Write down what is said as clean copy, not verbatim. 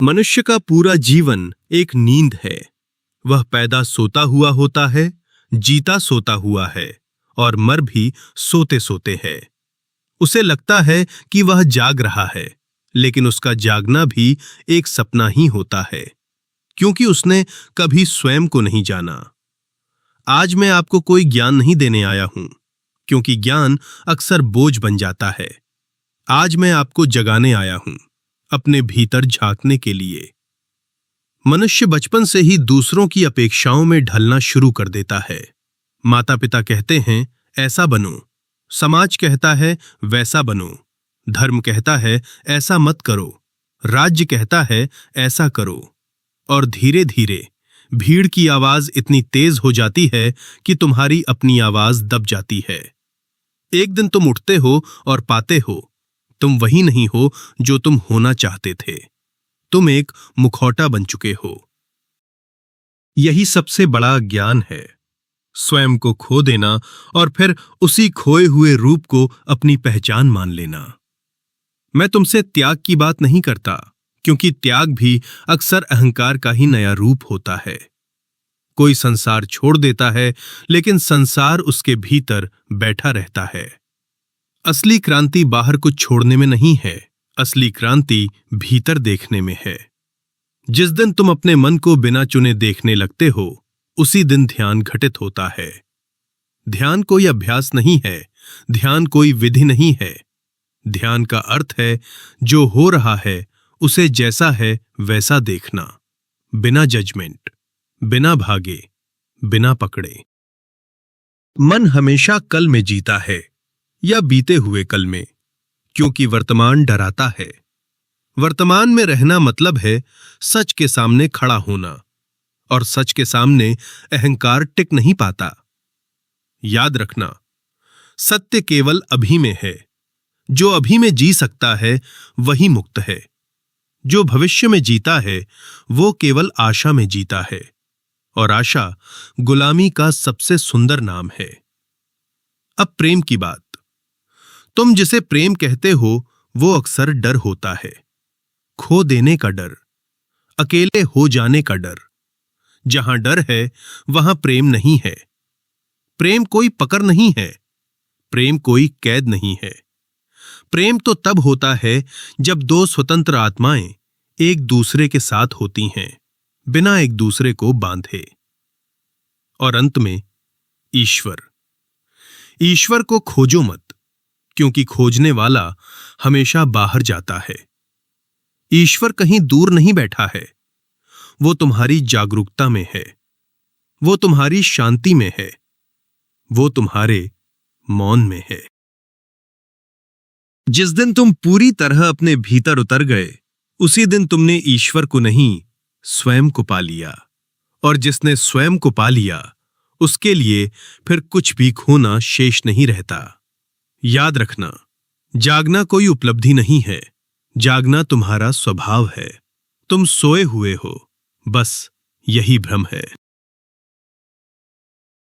मनुष्य का पूरा जीवन एक नींद है। वह पैदा सोता हुआ होता है, जीता सोता हुआ है और मर भी सोते सोते है। उसे लगता है कि वह जाग रहा है, लेकिन उसका जागना भी एक सपना ही होता है, क्योंकि उसने कभी स्वयं को नहीं जाना। आज मैं आपको कोई ज्ञान नहीं देने आया हूं, क्योंकि ज्ञान अक्सर बोझ बन जाता है। आज मैं आपको जगाने आया हूं, अपने भीतर झांकने के लिए। मनुष्य बचपन से ही दूसरों की अपेक्षाओं में ढलना शुरू कर देता है। माता पिता कहते हैं ऐसा बनो, समाज कहता है वैसा बनो, धर्म कहता है ऐसा मत करो, राज्य कहता है ऐसा करो, और धीरे धीरे भीड़ की आवाज इतनी तेज हो जाती है कि तुम्हारी अपनी आवाज दब जाती है। एक दिन तुम उठते हो और पाते हो तुम वही नहीं हो जो तुम होना चाहते थे। तुम एक मुखौटा बन चुके हो। यही सबसे बड़ा ज्ञान है, स्वयं को खो देना और फिर उसी खोए हुए रूप को अपनी पहचान मान लेना। मैं तुमसे त्याग की बात नहीं करता, क्योंकि त्याग भी अक्सर अहंकार का ही नया रूप होता है। कोई संसार छोड़ देता है, लेकिन संसार उसके भीतर बैठा रहता है। असली क्रांति बाहर कुछ छोड़ने में नहीं है, असली क्रांति भीतर देखने में है। जिस दिन तुम अपने मन को बिना चुने देखने लगते हो, उसी दिन ध्यान घटित होता है। ध्यान कोई अभ्यास नहीं है, ध्यान कोई विधि नहीं है। ध्यान का अर्थ है जो हो रहा है उसे जैसा है वैसा देखना, बिना जजमेंट, बिना भागे, बिना पकड़े। मन हमेशा कल में जीता है या बीते हुए कल में, क्योंकि वर्तमान डराता है। वर्तमान में रहना मतलब है सच के सामने खड़ा होना, और सच के सामने अहंकार टिक नहीं पाता। याद रखना, सत्य केवल अभी में है। जो अभी में जी सकता है वही मुक्त है। जो भविष्य में जीता है वो केवल आशा में जीता है, और आशा गुलामी का सबसे सुंदर नाम है। अब प्रेम की बात। तुम जिसे प्रेम कहते हो वो अक्सर डर होता है। खो देने का डर, अकेले हो जाने का डर। जहां डर है वहां प्रेम नहीं है। प्रेम कोई पकड़ नहीं है, प्रेम कोई कैद नहीं है। प्रेम तो तब होता है जब दो स्वतंत्र आत्माएं एक दूसरे के साथ होती हैं, बिना एक दूसरे को बांधे। और अंत में ईश्वर। ईश्वर को खोजो मत, क्योंकि खोजने वाला हमेशा बाहर जाता है। ईश्वर कहीं दूर नहीं बैठा है, वो तुम्हारी जागरूकता में है, वो तुम्हारी शांति में है, वो तुम्हारे मौन में है। जिस दिन तुम पूरी तरह अपने भीतर उतर गए, उसी दिन तुमने ईश्वर को नहीं, स्वयं को पा लिया। और जिसने स्वयं को पा लिया, उसके लिए फिर कुछ भी खोना शेष नहीं रहता। याद रखना, जागना कोई उपलब्धि नहीं है, जागना तुम्हारा स्वभाव है। तुम सोए हुए हो, बस यही भ्रम है।